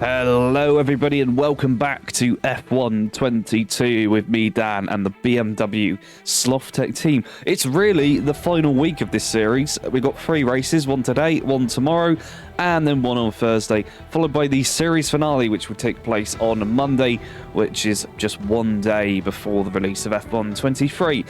Hello everybody and welcome back to F1 22 with me, Dan, and the BMW Slothz team. It's really the final week of this series. We've got 3 races, one today, one tomorrow, and then one on Thursday, followed by the series finale, which will take place on Monday, which is just one day before the release of F1 23.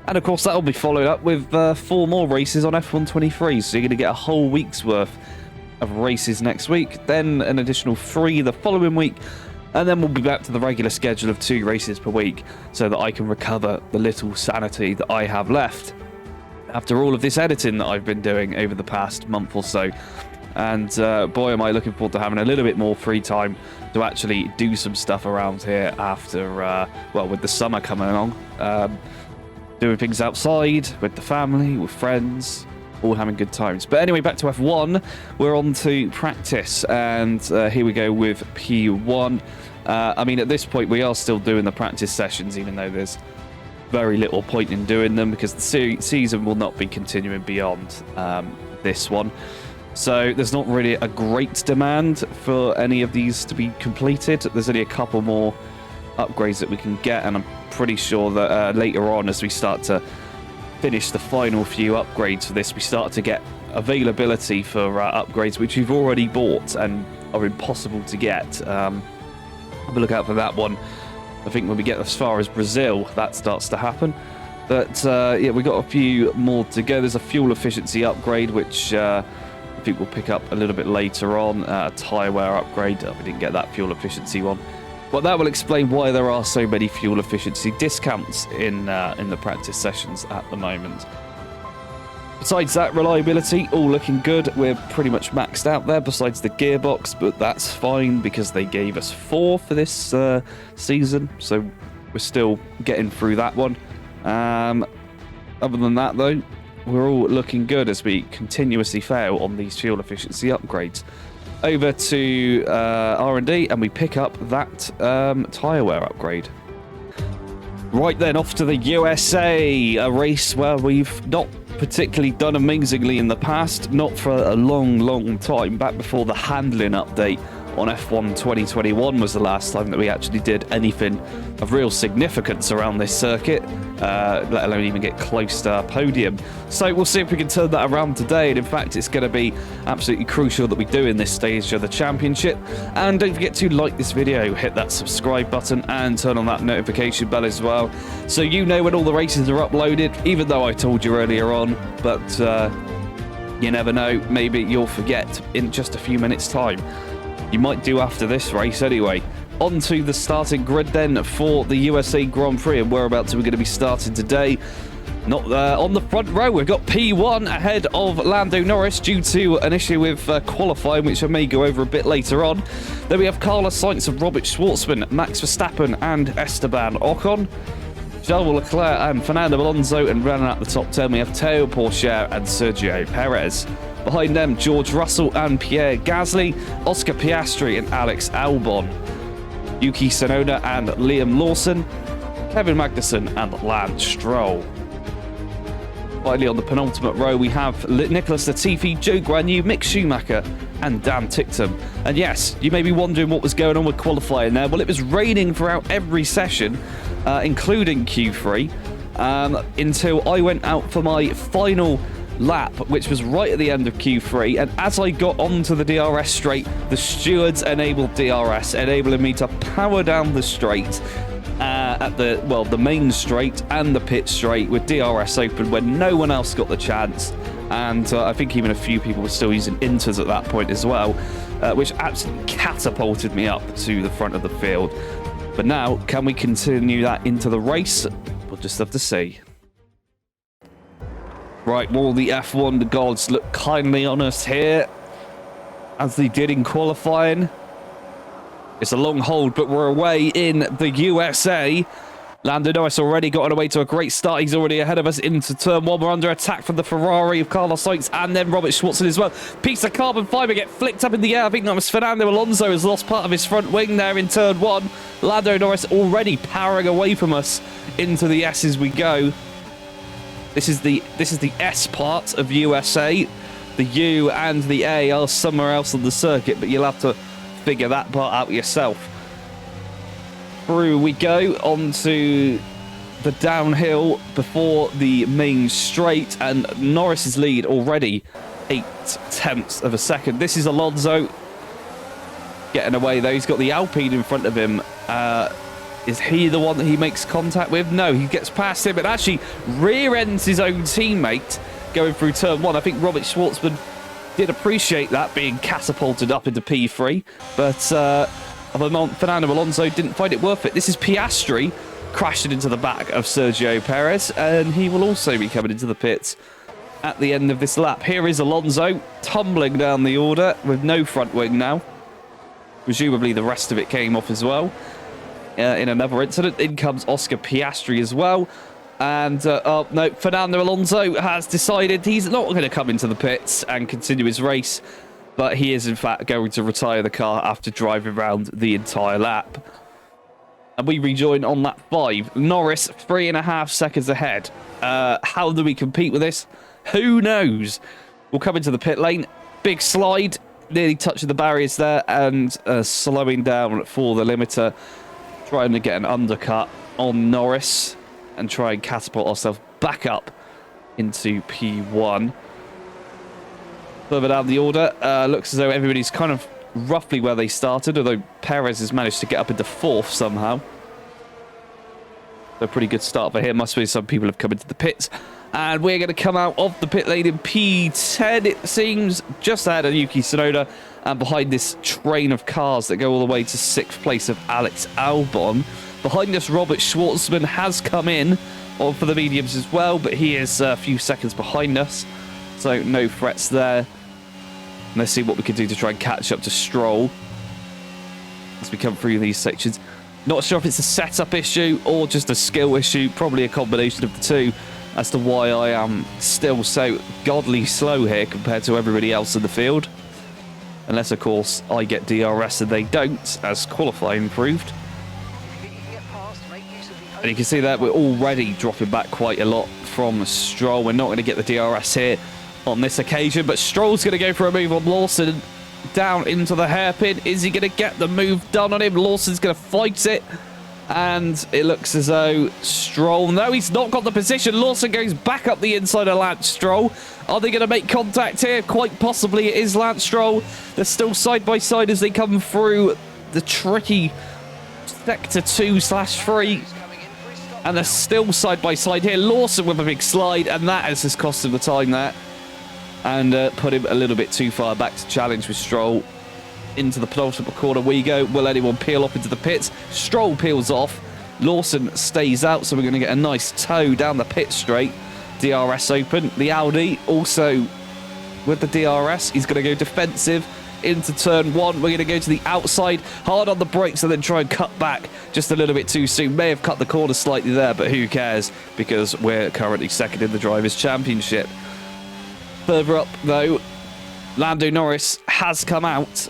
And of course that will be followed up with 4 more races on F1 23, so you're going to get a whole week's worth of races next week, then an additional 3 the following week, and then we'll be back to the regular schedule of 2 races per week so that I can recover the little sanity that I have left after all of this editing that I've been doing over the past month or so. And boy, am I looking forward to having a little bit more free time to actually do some stuff around here after, well, with the summer coming along. Doing things outside, with the family, with friends, all having good times. But anyway, back to F1. We're on to practice, and here we go with P1. I mean, at this point, we are still doing the practice sessions, even though there's very little point in doing them because the season will not be continuing beyond this one. So there's not really a great demand for any of these to be completed. There's only a couple more upgrades that we can get, and I'm pretty sure that later on, as we start to finish the final few upgrades for this, we start to get availability for upgrades which we've already bought and are impossible to get. Have a look out for that one. I think when we get as far as Brazil, that starts to happen. But yeah, we got a few more to go. There's a fuel efficiency upgrade which I think we'll pick up a little bit later on. A tyre wear upgrade. We didn't get that fuel efficiency one. Well, that will explain why there are so many fuel efficiency discounts in the practice sessions at the moment. Besides that, reliability, all looking good. We're pretty much maxed out there besides the gearbox, but that's fine because they gave us 4 for this season, so we're still getting through that one. Other than that, though, we're all looking good as we continuously fail on these fuel efficiency upgrades. Over to R&D, and we pick up that tyre wear upgrade. Right then, off to the USA, a race where we've not particularly done amazingly in the past, not for a long time. Back before the handling update on F1 2021 was the last time that we actually did anything of real significance around this circuit, let alone even get close to our podium. So we'll see if we can turn that around today, and in fact it's going to be absolutely crucial that we do in this stage of the championship. And don't forget to like this video, hit that subscribe button, and turn on that notification bell as well, so you know when all the races are uploaded, even though I told you earlier on, but you never know, maybe you'll forget in just a few minutes time. You might do after this race anyway. On to the starting grid then for the USA Grand Prix, and whereabouts are we going to be starting today? Not on the front row. We've got P1 ahead of Lando Norris due to an issue with qualifying, which I may go over a bit later on. Then we have Carlos Sainz and Robert Schwartzman, Max Verstappen and Esteban Ocon, Charles Leclerc and Fernando Alonso, and running out the top 10 we have Teo Pourchaire and Sergio Perez. Behind them, George Russell and Pierre Gasly, Oscar Piastri and Alex Albon, Yuki Tsunoda and Liam Lawson, Kevin Magnussen and Lance Stroll. Finally, on the penultimate row, we have Nicholas Latifi, Joe Guan Yu, Mick Schumacher and Dan Ticktum. And yes, you may be wondering what was going on with qualifying there. Well, it was raining throughout every session, including Q3, until I went out for my final lap, which was right at the end of Q3, and as I got onto the DRS straight, the stewards enabled DRS, enabling me to power down the straight at the main straight and the pit straight with DRS open when no one else got the chance. And I think even a few people were still using inters at that point as well, which absolutely catapulted me up to the front of the field. But now, can we continue that into the race? We'll just have to see. Right, will the F1 gods look kindly on us here, as they did in qualifying? It's a long hold, but we're away in the USA. Lando Norris already got away to a great start. He's already ahead of us into turn 1. We're under attack from the Ferrari of Carlos Sainz and then Robert Schwartzman as well. Piece of carbon fibre get flicked up in the air. I think that was Fernando Alonso has lost part of his front wing there in turn 1. Lando Norris already powering away from us into the S as we go. This is the S part of USA. The U and the A are somewhere else on the circuit, but you'll have to figure that part out yourself. Through we go onto the downhill before the main straight, and Norris's lead already 0.8 of a second. This is Alonso getting away though. He's got the Alpine in front of him. Is he the one that he makes contact with? No, he gets past him and actually rear ends his own teammate going through turn 1. I think Robert Schwartzman did appreciate that, being catapulted up into P3, but Fernando Alonso didn't find it worth it. This is Piastri crashing into the back of Sergio Perez, and he will also be coming into the pits at the end of this lap. Here is Alonso tumbling down the order with no front wing now. Presumably the rest of it came off as well. In another incident, in comes Oscar Piastri as well. And, oh, no, Fernando Alonso has decided he's not going to come into the pits and continue his race, but he is, in fact, going to retire the car after driving around the entire lap. And we rejoin on lap 5. Norris, 3.5 seconds ahead. How do we compete with this? Who knows? We'll come into the pit lane. Big slide, nearly touching the barriers there, and slowing down for the limiter. Trying to get an undercut on Norris and try and catapult ourselves back up into P1. Further down the order, looks as though everybody's kind of roughly where they started, although Perez has managed to get up into 4th somehow. So a pretty good start for him. Must be some people have come into the pits. And we're going to come out of the pit lane in P10, it seems, just ahead of Yuki Tsunoda, and behind this train of cars that go all the way to 6th place of Alex Albon. Behind us, Robert Schwartzman has come in for the mediums as well, but he is a few seconds behind us, so no threats there. Let's see what we can do to try and catch up to Stroll as we come through these sections. Not sure if it's a setup issue or just a skill issue, probably a combination of the two, as to why I am still so godly slow here compared to everybody else in the field. Unless, of course, I get DRS and they don't, as qualifying proved. And you can see that we're already dropping back quite a lot from Stroll. We're not going to get the DRS here on this occasion, but Stroll's going to go for a move on Lawson down into the hairpin. Is he going to get the move done on him? Lawson's going to fight it. And it looks as though Stroll... No, he's not got the position. Lawson goes back up the inside of Lance Stroll. Are they going to make contact here? Quite possibly it is Lance Stroll. They're still side by side as they come through the tricky sector 2/3. And they're still side by side here. Lawson with a big slide, and that has just cost him the time there. And put him a little bit too far back to challenge with Stroll. Into the penultimate corner we go. Will anyone peel off into the pits? Stroll peels off. Lawson stays out, so we're going to get a nice tow down the pit straight. DRS open. The Audi also with the DRS. He's going to go defensive into turn 1. We're going to go to the outside, hard on the brakes, and then try and cut back just a little bit too soon. May have cut the corner slightly there, but who cares, because we're currently second in the Drivers' Championship. Further up, though, Lando Norris has come out.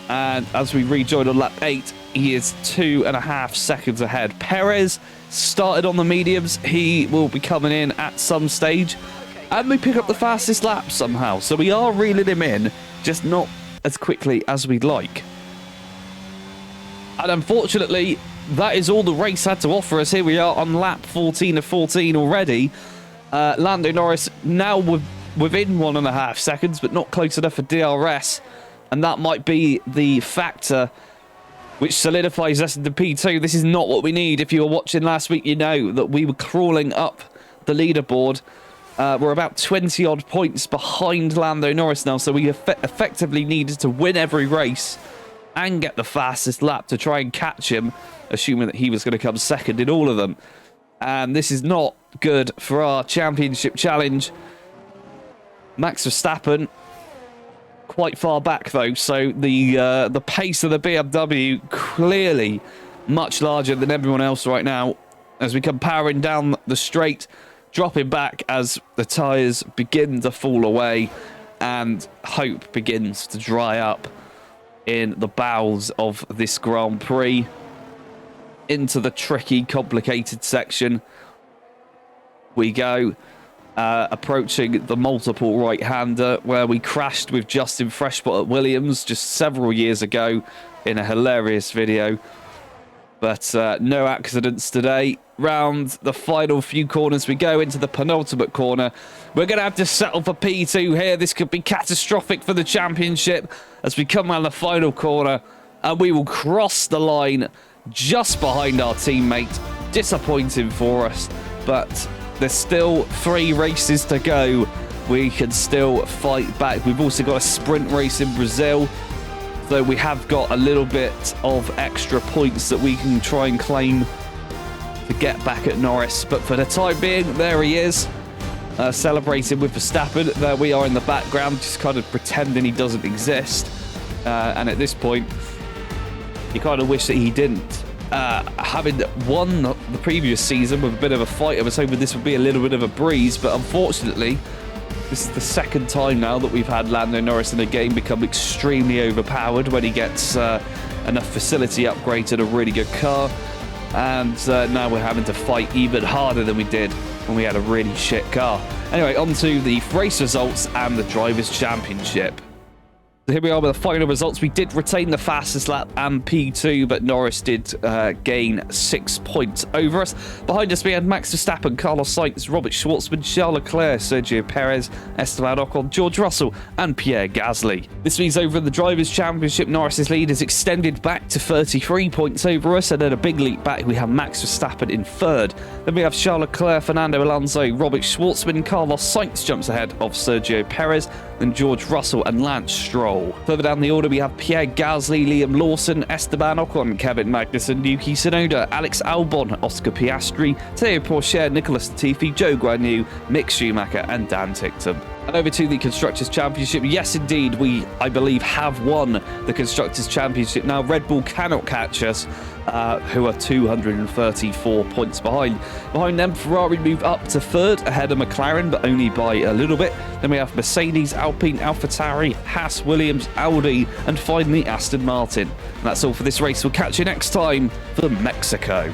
And as we rejoin on lap 8, he is 2.5 seconds ahead. Perez started on the mediums. He will be coming in at some stage. And we pick up the fastest lap somehow. So we are reeling him in, just not as quickly as we'd like. And unfortunately, that is all the race had to offer us. Here we are on lap 14 of 14 already. Lando Norris now within 1.5 seconds, but not close enough for DRS. And that might be the factor which solidifies us into P2. This is not what we need. If you were watching last week, you know that we were crawling up the leaderboard. We're about 20-odd points behind Lando Norris now, so we effectively needed to win every race and get the fastest lap to try and catch him, assuming that he was going to come second in all of them. And this is not good for our championship challenge. Max Verstappen quite far back though, so the pace of the BMW clearly much larger than everyone else right now as we come powering down the straight, dropping back as the tyres begin to fall away and hope begins to dry up in the bowels of this Grand Prix. Into the tricky, complicated section we go. approaching the multiple right-hander, where we crashed with Justin Freshbot at Williams just several years ago in a hilarious video. But no accidents today. Round the final few corners we go into the penultimate corner. We're going to have to settle for P2 here. This could be catastrophic for the championship as we come around the final corner, and we will cross the line just behind our teammate. Disappointing for us, but there's still 3 races to go. We can still fight back. We've also got a sprint race in Brazil, so we have got a little bit of extra points that we can try and claim to get back at Norris. But for the time being, there he is, celebrating with Verstappen. There we are in the background, just kind of pretending he doesn't exist. And at this point, you kind of wish that he didn't. Having won the previous season with a bit of a fight, I was hoping this would be a little bit of a breeze, but unfortunately, this is the second time now that we've had Lando Norris in a game become extremely overpowered when he gets enough facility upgrade and a really good car. And now we're having to fight even harder than we did when we had a really shit car. Anyway, on to the race results and the Drivers' Championship. So here we are with the final results. We did retain the fastest lap and P2, but Norris did gain 6 points over us. Behind us, we had Max Verstappen, Carlos Sainz, Robert Schwartzman, Charles Leclerc, Sergio Perez, Esteban Ocon, George Russell, and Pierre Gasly. This means over in the Drivers' Championship, Norris's lead is extended back to 33 points over us, and then a big leap back, we have Max Verstappen in 3rd. Then we have Charles Leclerc, Fernando Alonso, Robert Schwartzman, Carlos Sainz jumps ahead of Sergio Perez, then George Russell and Lance Stroll. Further down the order, we have Pierre Gasly, Liam Lawson, Esteban Ocon, Kevin Magnussen, Yuki Tsunoda, Alex Albon, Oscar Piastri, Teo Pourchaire, Nicholas Latifi, Joe Guanyu, Mick Schumacher, and Dan Ticktum. And over to the Constructors' Championship. Yes, indeed, we, I believe, have won the Constructors' Championship. Now, Red Bull cannot catch us, who are 234 points behind. Behind them, Ferrari move up to 3rd, ahead of McLaren, but only by a little bit. Then we have Mercedes, Alpine, AlphaTauri, Haas, Williams, Audi, and finally Aston Martin. And that's all for this race. We'll catch you next time for Mexico.